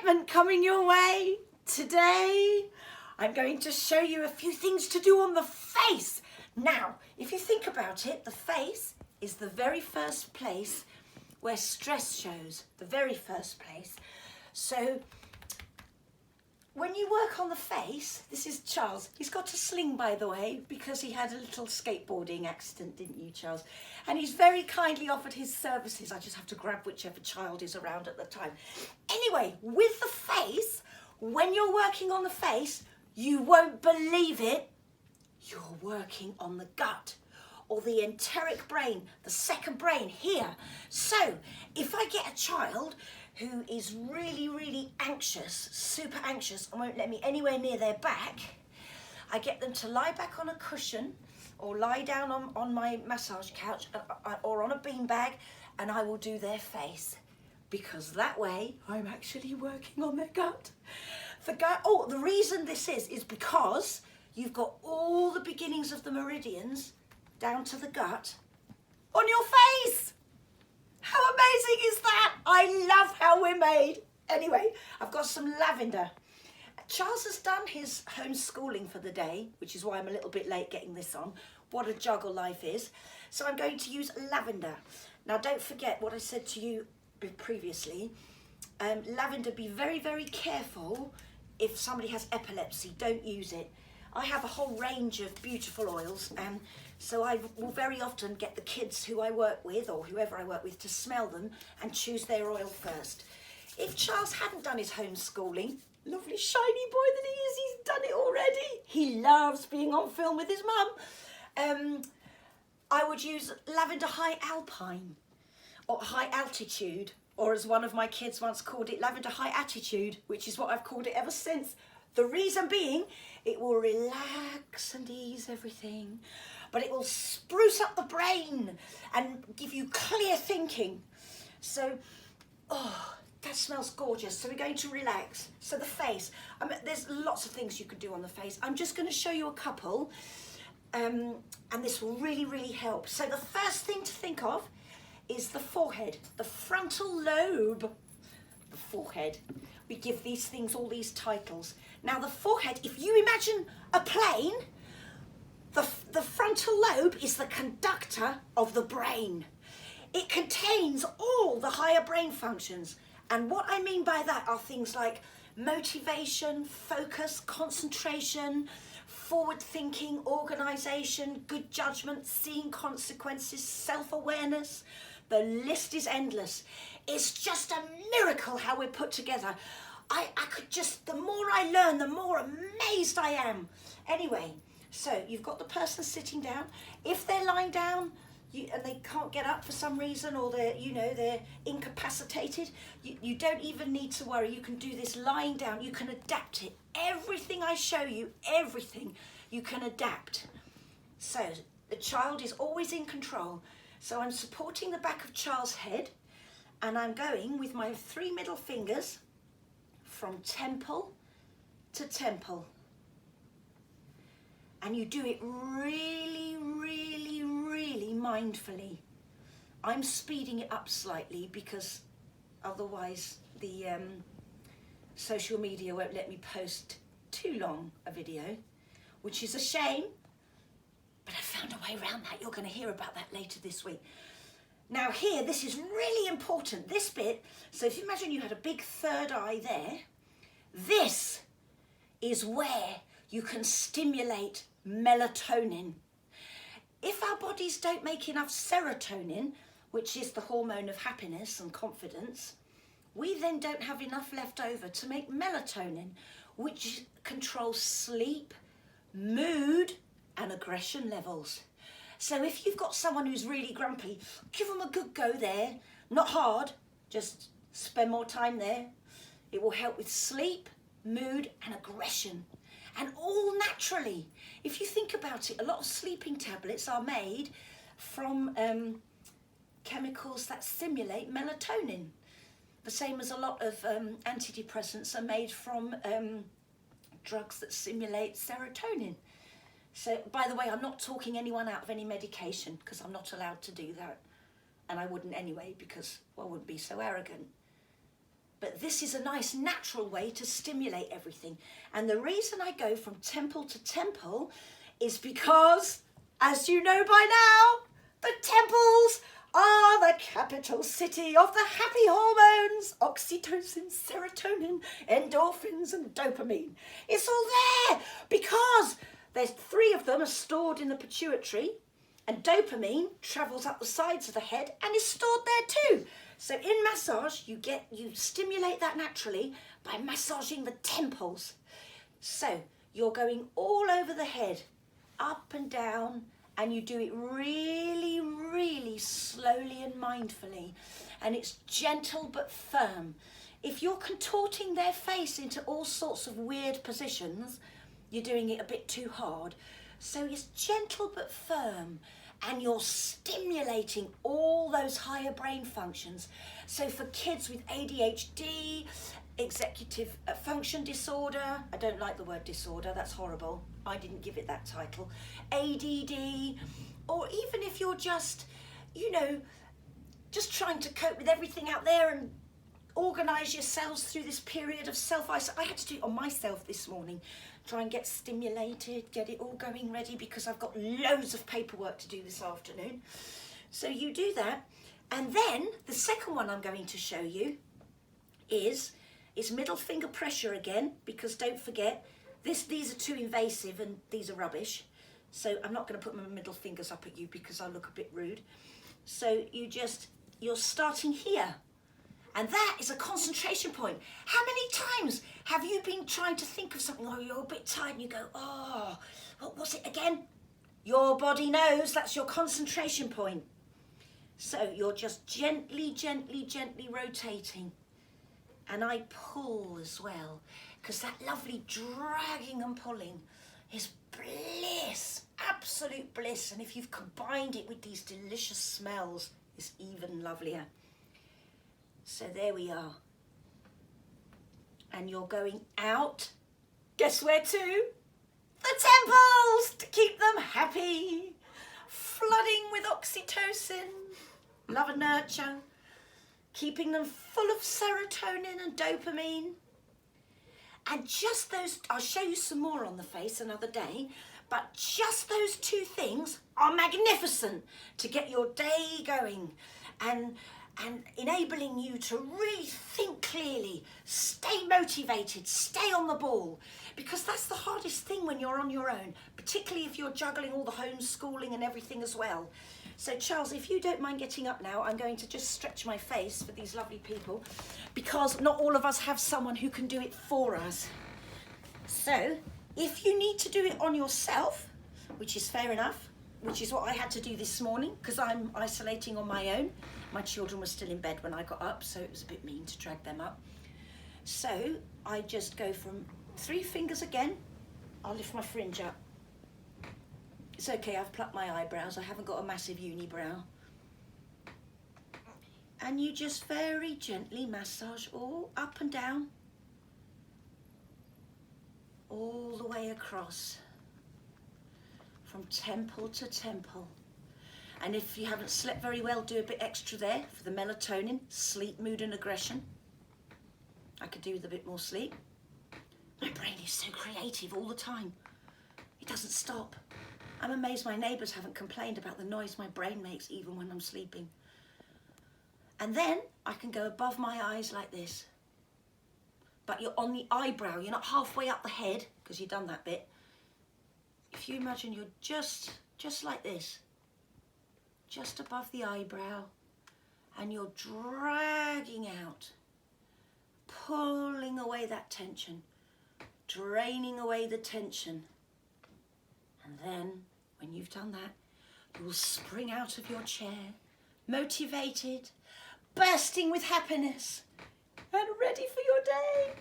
excitement coming your way. Today, I'm going to show you a few things to do on the face. Now, if you think about it, the face is the very first place where stress shows, the very first place. So, when you work on the face, this is Charles. He's got a sling, by the way, because he had a little skateboarding accident, didn't you, Charles? And he's very kindly offered his services. I just have to grab whichever child is around at the time. Anyway, with the face, when you're working on the face, you won't believe it, you're working on the gut or the enteric brain, the second brain here. So, if I get a child who is really anxious, super anxious, and won't let me anywhere near their back, I get them to lie back on a cushion or lie down on my massage couch or on a beanbag, and I will do their face, because that way I'm actually working on their gut. The reason this is because you've got all the beginnings of the meridians down to the gut on your face. How amazing is that? I love how we're made. Anyway, I've got some lavender. Charles has done his homeschooling for the day, which is why I'm a little bit late getting this on. What a juggle life is. So I'm going to use lavender. Now, don't forget what I said to you previously. Lavender, be very careful. If somebody has epilepsy, don't use it. I have a whole range of beautiful oils, and so I will very often get the kids who I work with, or whoever I work with, to smell them and choose their oil first. If Charles hadn't done his homeschooling, lovely shiny boy that he is, he's done it already. He loves being on film with his mum. I would use lavender high alpine, or high altitude, or as one of my kids once called it, lavender high attitude, which is what I've called it ever since. The reason being, it will relax and ease everything, but it will spruce up the brain and give you clear thinking. So, that smells gorgeous. So we're going to relax. So the face, there's lots of things you can do on the face. I'm just going to show you a couple, and this will really help. So the first thing to think of is the forehead, the frontal lobe, the forehead. We give these things all these titles. Now the forehead, if you imagine a plane, the frontal lobe is the conductor of the brain. It contains all the higher brain functions. And what I mean by that are things like motivation, focus, concentration, forward thinking, organisation, good judgment, seeing consequences, self-awareness. The list is endless. It's just a miracle how we're put together. I could just, the more I learn, the more amazed I am. Anyway, so you've got the person sitting down. If they're lying down and they can't get up for some reason, or they're incapacitated, you don't even need to worry. You can do this lying down. You can adapt it. Everything I show you, everything you can adapt. So the child is always in control. So I'm supporting the back of Charles' head, and I'm going with my 3 middle fingers from temple to temple. And you do it really mindfully. I'm speeding it up slightly because otherwise the social media won't let me post too long a video, which is a shame. But I found a way around that. You're going to hear about that later this week. Now here, this is really important, this bit. So if you imagine you had a big third eye there, this is where you can stimulate melatonin. If our bodies don't make enough serotonin, which is the hormone of happiness and confidence, we then don't have enough left over to make melatonin, which controls sleep, mood, and aggression levels. So if you've got someone who's really grumpy, give them a good go there. Not hard, just spend more time there. It will help with sleep, mood, and aggression. And all naturally. If you think about it, a lot of sleeping tablets are made from chemicals that stimulate melatonin. The same as a lot of antidepressants are made from drugs that stimulate serotonin. So, by the way, I'm not talking anyone out of any medication, because I'm not allowed to do that. And I wouldn't anyway, because I wouldn't be so arrogant. But this is a nice natural way to stimulate everything. And the reason I go from temple to temple is because, as you know by now, the temples are the capital city of the happy hormones, oxytocin, serotonin, endorphins and dopamine. It's all there because there's 3 of them are stored in the pituitary, and dopamine travels up the sides of the head and is stored there too. So in massage, you stimulate that naturally by massaging the temples. So you're going all over the head, up and down, and you do it really, really slowly and mindfully. And it's gentle but firm. If you're contorting their face into all sorts of weird positions, you're doing it a bit too hard. So it's gentle but firm, and you're stimulating all those higher brain functions. So for kids with ADHD, executive function disorder, I don't like the word disorder, that's horrible, I didn't give it that title, ADD, or even if you're just, you know, just trying to cope with everything out there and organise yourselves through this period of self-isolation. I had to do it on myself this morning, try and get stimulated, get it all going ready, because I've got loads of paperwork to do this afternoon. So you do that, and then the second one I'm going to show you is middle finger pressure again, because don't forget, these are too invasive and these are rubbish. So I'm not going to put my middle fingers up at you because I look a bit rude. So you're starting here. And that is a concentration point. How many times have you been trying to think of something, or you're a bit tired and you go, oh, what was it again? Your body knows that's your concentration point. So you're just gently, gently, gently rotating. And I pull as well, because that lovely dragging and pulling is bliss, absolute bliss. And if you've combined it with these delicious smells, it's even lovelier. So there we are. And you're going out, guess where to? The temples, to keep them happy, flooding with oxytocin, love and nurture, keeping them full of serotonin and dopamine. And just those, I'll show you some more on the face another day, but just those 2 things are magnificent to get your day going and enabling you to really think clearly, stay motivated, stay on the ball, because that's the hardest thing when you're on your own, particularly if you're juggling all the homeschooling and everything as well. So Charles, if you don't mind getting up now, I'm going to just stretch my face for these lovely people, because not all of us have someone who can do it for us. So if you need to do it on yourself, which is fair enough, which is what I had to do this morning because I'm isolating on my own. My children were still in bed when I got up, so it was a bit mean to drag them up. So I just go from 3 fingers again. I'll lift my fringe up. It's okay, I've plucked my eyebrows. I haven't got a massive unibrow. And you just very gently massage all up and down, all the way across, from temple to temple. And if you haven't slept very well, do a bit extra there for the melatonin, sleep, mood and aggression. I could do with a bit more sleep. My brain is so creative all the time. It doesn't stop. I'm amazed my neighbours haven't complained about the noise my brain makes even when I'm sleeping. And then I can go above my eyes like this. But you're on the eyebrow, you're not halfway up the head, because you've done that bit. If you imagine you're just like this, just above the eyebrow, and you're dragging out, pulling away that tension, draining away the tension. And then, when you've done that, you will spring out of your chair, motivated, bursting with happiness, and ready for your day.